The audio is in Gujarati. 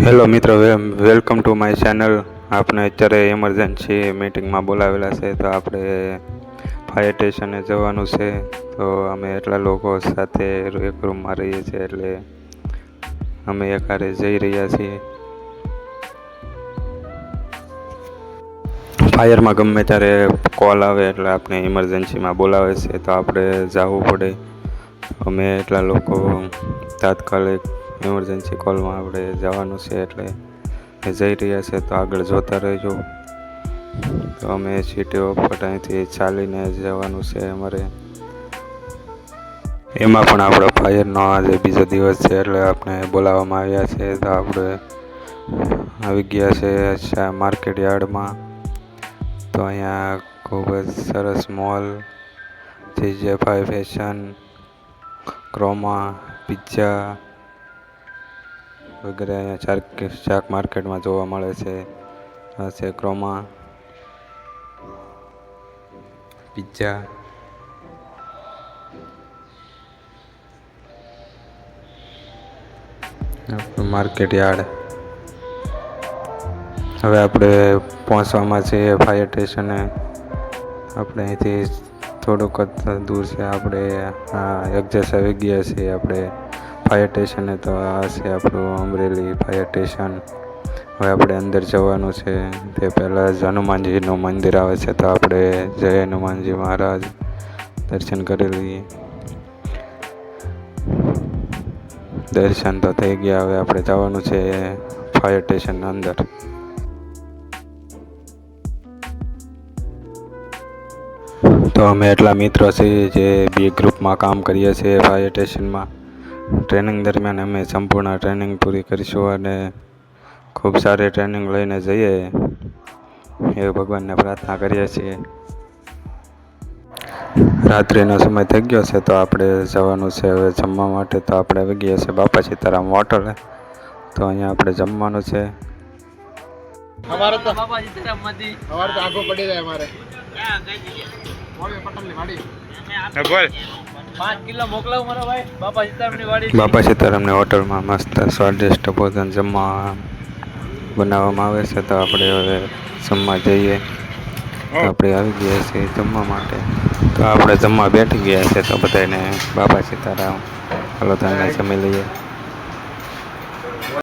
હેલો મિત્રો, વેલકમ ટુ માય ચેનલ. આપણે અત્યારે ઇમરજન્સી મીટિંગમાં બોલાવેલા છે, તો આપણે ફાયર સ્ટેશને જવાનું છે. તો અમે એટલા લોકો સાથે એક રૂમમાં રહીએ છીએ, એટલે અમે એકારે જઈ રહ્યા છીએ. ફાયરમાં ગમે ત્યારે કોલ આવે એટલે આપણે ઇમરજન્સીમાં બોલાવે છે, તો આપણે જવું પડે. અમે એટલા લોકો તાત્કાલિક ઇમરજન્સી કોલમાં આપણે જવાનું છે, એટલે જઈ રહ્યા છે. તો આગળ જોતા રહેજો. તો અમે સિટી ઓફ અહીંથી ચાલીને જવાનું છે અમારે. એમાં પણ આપણો ફાયરનો આજે બીજો દિવસ છે, એટલે આપણે બોલાવવામાં આવ્યા છે. તો આપણે આવી ગયા છે માર્કેટ યાર્ડમાં. તો અહીંયા ખૂબ જ સરસ mall JJ5 fashion, Croma, pizza વગેરે અહીંયા શાક માર્કેટમાં જોવા મળે છે. આ છે ક્રોમા, પિઝ્ઝા. Market yard. હવે આપણે પહોંચવામાં છીએ ફાયર સ્ટેશને. આપણે અહીંથી થોડુંક જ દૂર છે. આપણે એક્ઝેસ આવી ગયા છીએ આપણે ફાયર સ્ટેશને. તો આ છે આપણું અમરેલી ફાયર સ્ટેશન. હવે આપણે અંદર જવાનું છે. તે પહેલાં જ હનુમાનજીનું મંદિર આવે છે, તો આપણે જય હનુમાનજી મહારાજ દર્શન કરી લઈએ. દર્શન તો થઈ ગયા. હવે આપણે જવાનું છે ફાયર સ્ટેશનની અંદર. તો અમે એટલા મિત્રો છીએ જે બી ગ્રુપમાં કામ કરીએ છીએ ફાયર સ્ટેશનમાં. ટ્રેનિંગ દરમિયાન અમે સંપૂર્ણ ટ્રેનિંગ પૂરી કરીશું અને ખૂબ સારી ટ્રેનિંગ લઈને જઈએ એ ભગવાનને પ્રાર્થના કરીએ છીએ. રાત્રિનો સમય થઈ ગયો છે, તો આપણે જવાનું છે હવે જમવા માટે. તો આપણે આવી ગયા છે બાપા સીતારામ હોટલે. તો અહીંયા આપણે જમવાનું છે. અમારે તો બાપા સીતારામ માંથી અમારે તો આગો પડી જાય. અમારે બોલ 5 કિલો મોકલાવ મારા ભાઈ બાપા સીતારામની વાડી. બાપા સીતારામની હોટલમાં મસ્ત સ્વાદિષ્ટ ભોજન જમવા બનાવવામાં આવે છે. તો આપણે હવે જમવા જઈએ. તો આપણે આવી ગયા છીએ જમવા માટે. તો આપણે જમવા બેઠી ગયા છે. તો બધાને બાપા સીતારામ. હાલો, તમે જમી લઈએ.